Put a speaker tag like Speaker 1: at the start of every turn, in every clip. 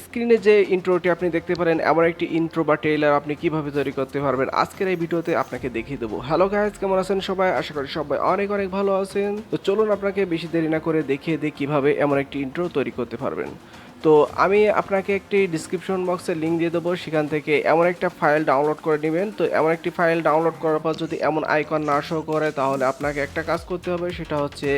Speaker 1: স্ক্রিনে যে ইন্ট্রোটি আপনি দেখতে পারেন এমন একটি ইন্ট্রো বা ট্রেইলার আপনি কিভাবে তৈরি করতে পারবেন আজকের এই ভিডিওতে আপনাকে দেখিয়ে দেবো। হ্যালো গাইস, কেমন আছেন সবাই? আশা করি সবাই অনেক অনেক ভালো আছেন। তো চলুন আপনাকে বেশি দেরি না করে দেখিয়ে দিই কিভাবে এমন একটি ইন্ট্রো তৈরি করতে পারবেন। তো আমি আপনাকে একটি ডিসক্রিপশন বক্সে লিঙ্ক দিয়ে দেবো, সেখান থেকে এমন একটা ফাইল ডাউনলোড করে নেবেন। তো এমন একটি ফাইল ডাউনলোড করার পর যদি এমন আইকন না শো করে তাহলে আপনাকে একটা কাজ করতে হবে, সেটা হচ্ছে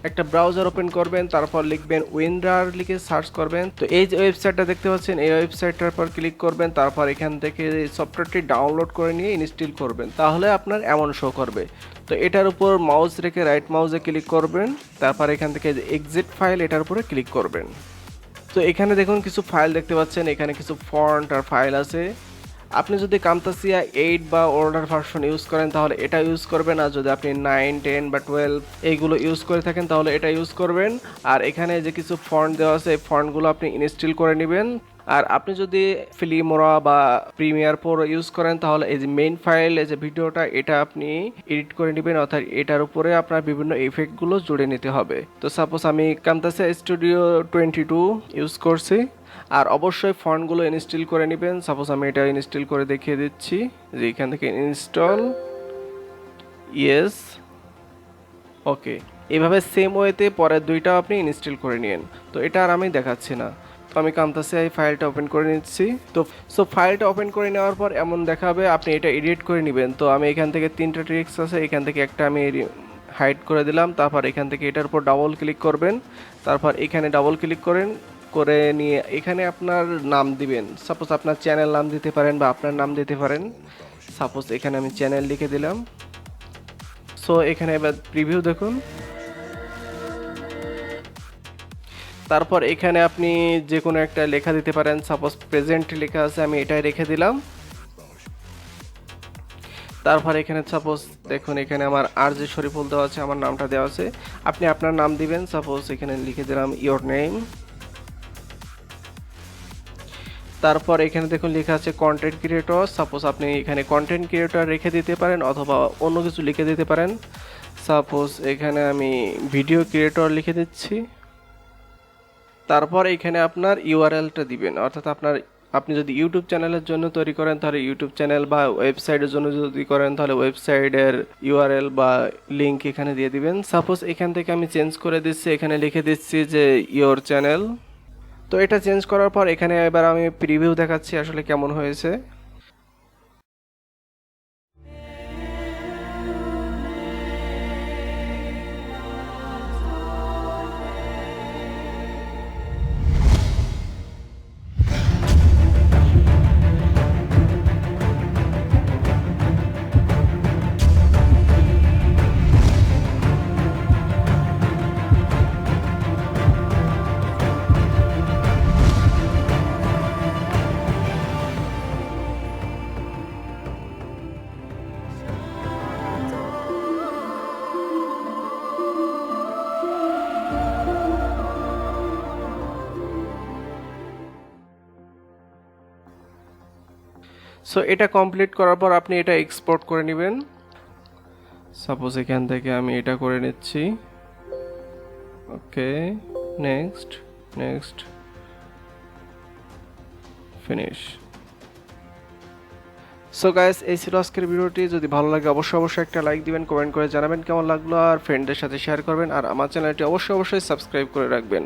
Speaker 1: একটা ব্রাউজার ওপেন করবেন, তারপর লিখবেন উইন্ডার লিখে সার্চ করবেন। তো এই যে ওয়েবসাইটটা দেখতে পাচ্ছেন, এই ওয়েবসাইটটার পর ক্লিক করবেন, তারপর এখান থেকে সফটওয়্যারটি ডাউনলোড করে নিয়ে ইনস্টল করবেন, তাহলে আপনার এমন শো করবে। তো এটার উপর মাউস রেখে রাইট মাউসে ক্লিক করবেন, তারপর এখান থেকে এক্সিট ফাইল এটার উপরে ক্লিক করবেন। তো এখানে দেখুন কিছু ফাইল দেখতে পাচ্ছেন, এখানে কিছু ফন্ট আর ফাইল আছে। আপনি যদি কামতাসিয়া 8 বা ওল্ডার ভার্সন ইউজ করেন তাহলে এটা ইউজ করবেন, আর যদি আপনি 9, 10 বা 12 এইগুলো ইউজ করে থাকেন তাহলে এটা ইউজ করবেন। আর এখানে যে কিছু ফন্ট দেওয়া আছে এই ফন্টগুলো আপনি ইনস্টল করে নেবেন। আর আপনি যদি ফিল্মোরা বা প্রিমিয়ার প্রো ইউজ করেন তাহলে এই যে মেইন ফাইল, এই যে ভিডিওটা, এটা আপনি এডিট করে নেবেন, অর্থাৎ এটার উপরে আপনার বিভিন্ন ইফেক্টগুলো জুড়ে নিতে হবে। তো সাপোজ আমি কামতাসিয়া স্টুডিও 22 ইউজ করছি। আর অবশ্যই ফন্টগুলো ইনস্টল করে নেবেন। সাপোজ আমি এটা ইনস্টল করে দেখিয়ে দিচ্ছি, যে এখান থেকে ইনস্টল, ইয়েস, ওকে। এভাবে সেম ওয়েতে পরের দুইটাও আপনি ইনস্টল করে নিন। তো এটা আর আমি দেখাচ্ছি না। তো আমি কামতাসিয়া এই ফাইলটা ওপেন করে নিচ্ছি। তো ফাইলটা ওপেন করে নেওয়ার পর এমন দেখাবে, আপনি এটা এডিট করে নেবেন। তো আমি এখান থেকে 3টা ট্রিক্স আছে, এখান থেকে একটা আমি হাইড করে দিলাম। তারপর এখান থেকে এটার উপর ডাবল ক্লিক করবেন, তারপর এখানে ডাবল ক্লিক করে নিয়ে এখানে আপনার নাম দিবেন। সাপোজ আপনার চ্যানেল নাম দিতে পারেন বা আপনার নাম দিতে পারেন। সাপোজ এখানে আমি চ্যানেল লিখে দিলাম। সো এখানে এবার প্রিভিউ দেখুন। তারপর এখানে আপনি যে কোনো একটা লেখা দিতে পারেন। সাপোজ প্রেজেন্ট লেখা আছে, আমি এটাই রেখে দিলাম। তারপর এখানে সাপোজ দেখুন, এখানে আমার আরজে শরীফুল দেওয়া আছে, আমার নামটা দেওয়া আছে, আপনি আপনার নাম দিবেন। সাপোজ এখানে লিখে দিলাম ইয়োর নেম। তারপর এখানে দেখুন লেখা আছে কন্টেন্ট ক্রিয়েটর। সাপোজ আপনি এখানে কন্টেন্ট ক্রিয়েটর রেখে দিতে পারেন অথবা অন্য কিছু লিখে দিতে পারেন। সাপোজ এখানে আমি ভিডিও ক্রিয়েটর লিখে দিচ্ছি। তারপর এখানে আপনার ইউআরএলটা দিবেন, অর্থাৎ আপনি যদি ইউটিউব চ্যানেলের জন্য তৈরি করেন তাহলে ইউটিউব চ্যানেল, বা ওয়েবসাইটের জন্য যদি করেন তাহলে ওয়েবসাইটের ইউআরএল বা লিঙ্ক এখানে দিয়ে দিবেন। সাপোজ এখান থেকে আমি চেঞ্জ করে দিচ্ছি, এখানে লিখে দিচ্ছি যে ইয়োর চ্যানেল। তো এটা চেঞ্জ করার পর এখানে এবার আমি প্রিভিউ দেখাচ্ছি আসলে কেমন হয়েছে। সো এটা কমপ্লিট করার পর আপনি এটা এক্সপোর্ট করে নেবেন। সাপোজ এখান থেকে আমি এটা করে নিচ্ছি, okay, next, next, finish. So guys, এই ছিল আজকের ভিডিওটি। যদি ভালো লাগে অবশ্যই একটা লাইক দিবেন, কমেন্ট করে জানাবেন কেমন লাগলো, আর ফ্রেন্ডদের সাথে শেয়ার করবেন, আর আমার চ্যানেলটি অবশ্যই সাবস্ক্রাইব করে রাখবেন।